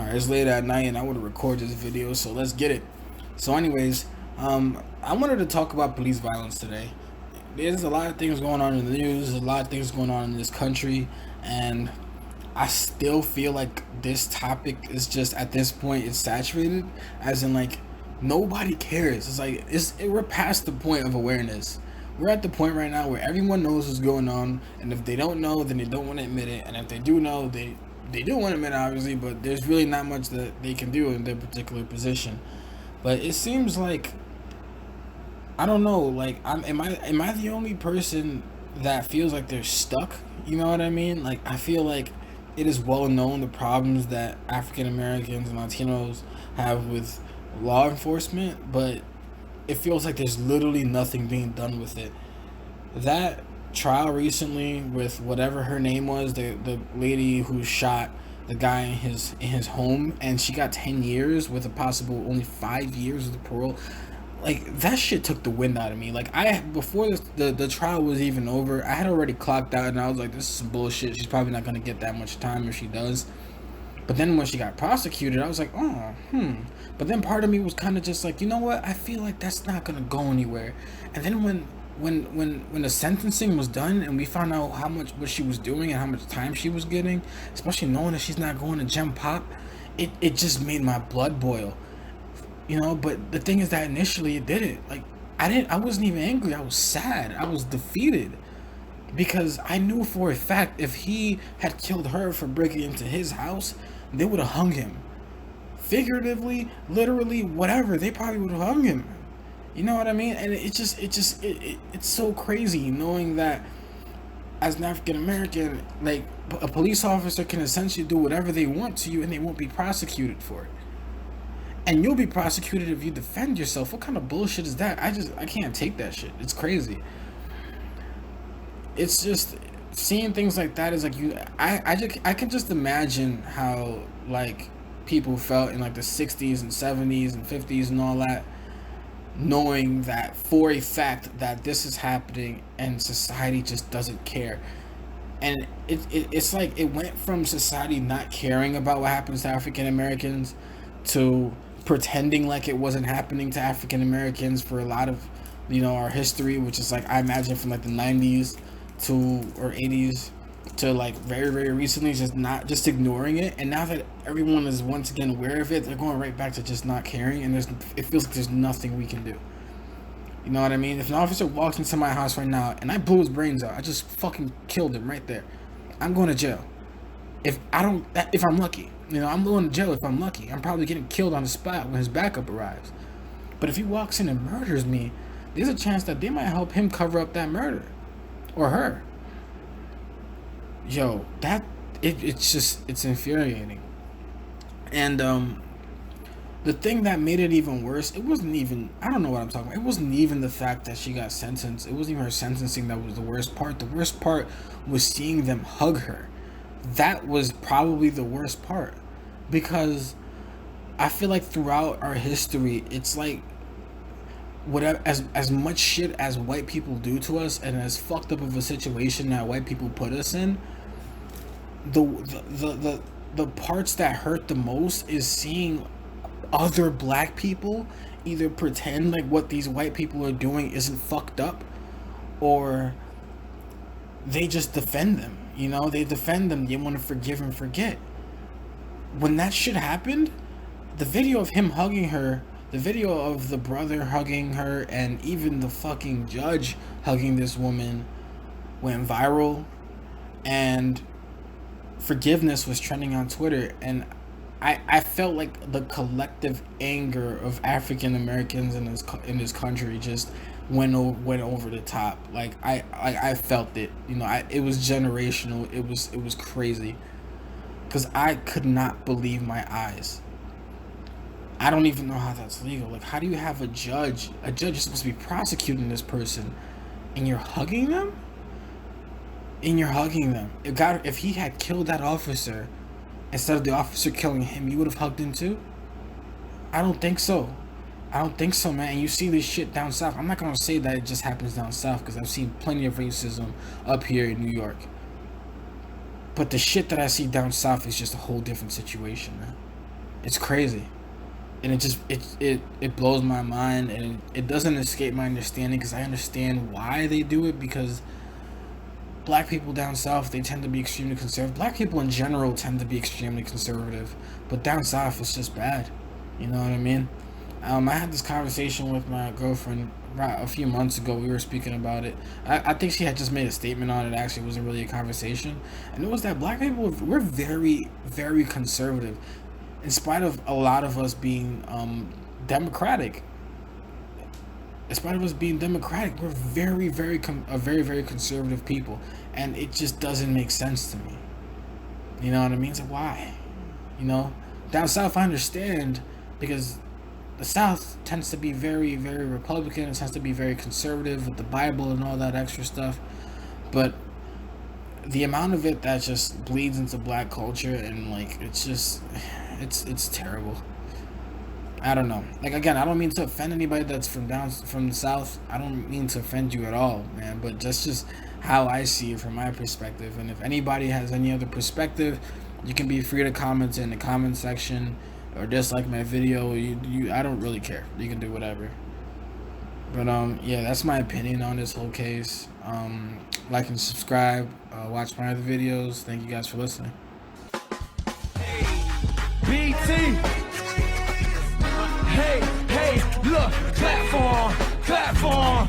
Alright, it's late at night and I want to record this video, so let's get it. So anyways, I wanted to talk about police violence today. There's a lot of things going on in the news, there's a lot of things going on in this country, and I still feel like this topic is just, at this point, it's saturated, as in like, nobody cares. It's like, we're past the point of awareness. We're at the point right now where everyone knows what's going on, and if they don't know, then they don't want to admit it, and if they do know, they do want to admit it, obviously, but there's really not much that they can do in their particular position. But it seems like, I don't know, like, am I the only person that feels like they're stuck? You know what I mean? Like, I feel like it is well known the problems that African Americans and Latinos have with law enforcement, but it feels like there's literally nothing being done with it. That trial recently with whatever her name was, the lady who shot the guy in his home, and she got 10 years with a possible only 5 years of the parole. Like, that shit took the wind out of me. Like, before the trial was even over, I had already clocked out and I was like, this is some bullshit. She's probably not gonna get that much time if she does. But then when she got prosecuted, I was like, oh, But then part of me was kind of just like, you know what? I feel like that's not gonna go anywhere. And then when the sentencing was done and we found out what she was doing and how much time she was getting, especially knowing that she's not going to Gem Pop, it just made my blood boil. You know, but the thing is that initially it didn't. Like, I wasn't even angry. I was sad. I was defeated. Because I knew for a fact if he had killed her for breaking into his house, they would have hung him. Figuratively, literally, whatever, they probably would have hung him. You know what I mean? And it's so crazy knowing that as an African American, like, a police officer can essentially do whatever they want to you and they won't be prosecuted for it. And you'll be prosecuted if you defend yourself. What kind of bullshit is that? I can't take that shit. It's crazy. It's just seeing things like that is like I can just imagine how, like, people felt in like the 60s and 70s and 50s and all that, knowing that for a fact that this is happening and society just doesn't care. And it's like it went from society not caring about what happens to African Americans to pretending like it wasn't happening to African Americans for a lot of, our history, which is like, I imagine from like the 90s to or 80s to like very, very recently, just ignoring it. And now that everyone is once again aware of it, they're going right back to just not caring, and it feels like there's nothing we can do. You know what I mean? If an officer walks into my house right now and I blew his brains out, I just fucking killed him right there, I'm going to jail. If I'm lucky, I'm going to jail if I'm lucky. I'm probably getting killed on the spot when his backup arrives. But if he walks in and murders me, there's a chance that they might help him cover up that murder. Or her. Yo, it's infuriating. And the thing that made it even worse, it wasn't even, I don't know what I'm talking about. It wasn't even the fact that she got sentenced. It wasn't even her sentencing that was the worst part. The worst part was seeing them hug her. That was probably the worst part, because I feel like throughout our history, it's like, whatever, as much shit as white people do to us, and as fucked up of a situation that white people put us in, the parts that hurt the most is seeing other black people either pretend like what these white people are doing isn't fucked up, or they just defend them. They defend them. They want to forgive and forget. When that shit happened, the video of him hugging her, the video of the brother hugging her, and even the fucking judge hugging this woman went viral, and forgiveness was trending on Twitter, and I felt like the collective anger of African Americans in this country just went over the top. Like I felt it. It was generational. It was crazy, because I could not believe my eyes. I don't even know how that's legal. Like, how do you have a judge is supposed to be prosecuting this person, and you're hugging them? If he had killed that officer, instead of the officer killing him, you would have hugged him too? I don't think so. Man. And you see this shit down south. I'm not going to say that it just happens down south, because I've seen plenty of racism up here in New York. But the shit that I see down south is just a whole different situation, man. It's crazy. And it blows my mind, and it doesn't escape my understanding, because I understand why they do it, because black people down south, they tend to be extremely conservative. Black people in general tend to be extremely conservative, but down south it's just bad. You know what I mean? I had this conversation with my girlfriend a few months ago. We were speaking about it. I think she had just made a statement on it. Actually, it wasn't really a conversation, and it was that black people, we're very, very conservative, in spite of a lot of us being democratic. In spite of us being democratic, we're very, very, very conservative people, and it just doesn't make sense to me. You know what I mean? So why? You know, down south I understand, because the South tends to be very, very Republican. It tends to be very conservative with the Bible and all that extra stuff. But the amount of it that just bleeds into black culture, and like, it's just, it's terrible. I don't know. Like, again, I don't mean to offend anybody that's from the South. I don't mean to offend you at all, man. But that's just how I see it from my perspective. And if anybody has any other perspective, you can be free to comment in the comment section, or dislike my video. I don't really care. You can do whatever. But yeah, that's my opinion on this whole case. Like and subscribe. Watch my other videos. Thank you guys for listening. BT. Hey, look, platform.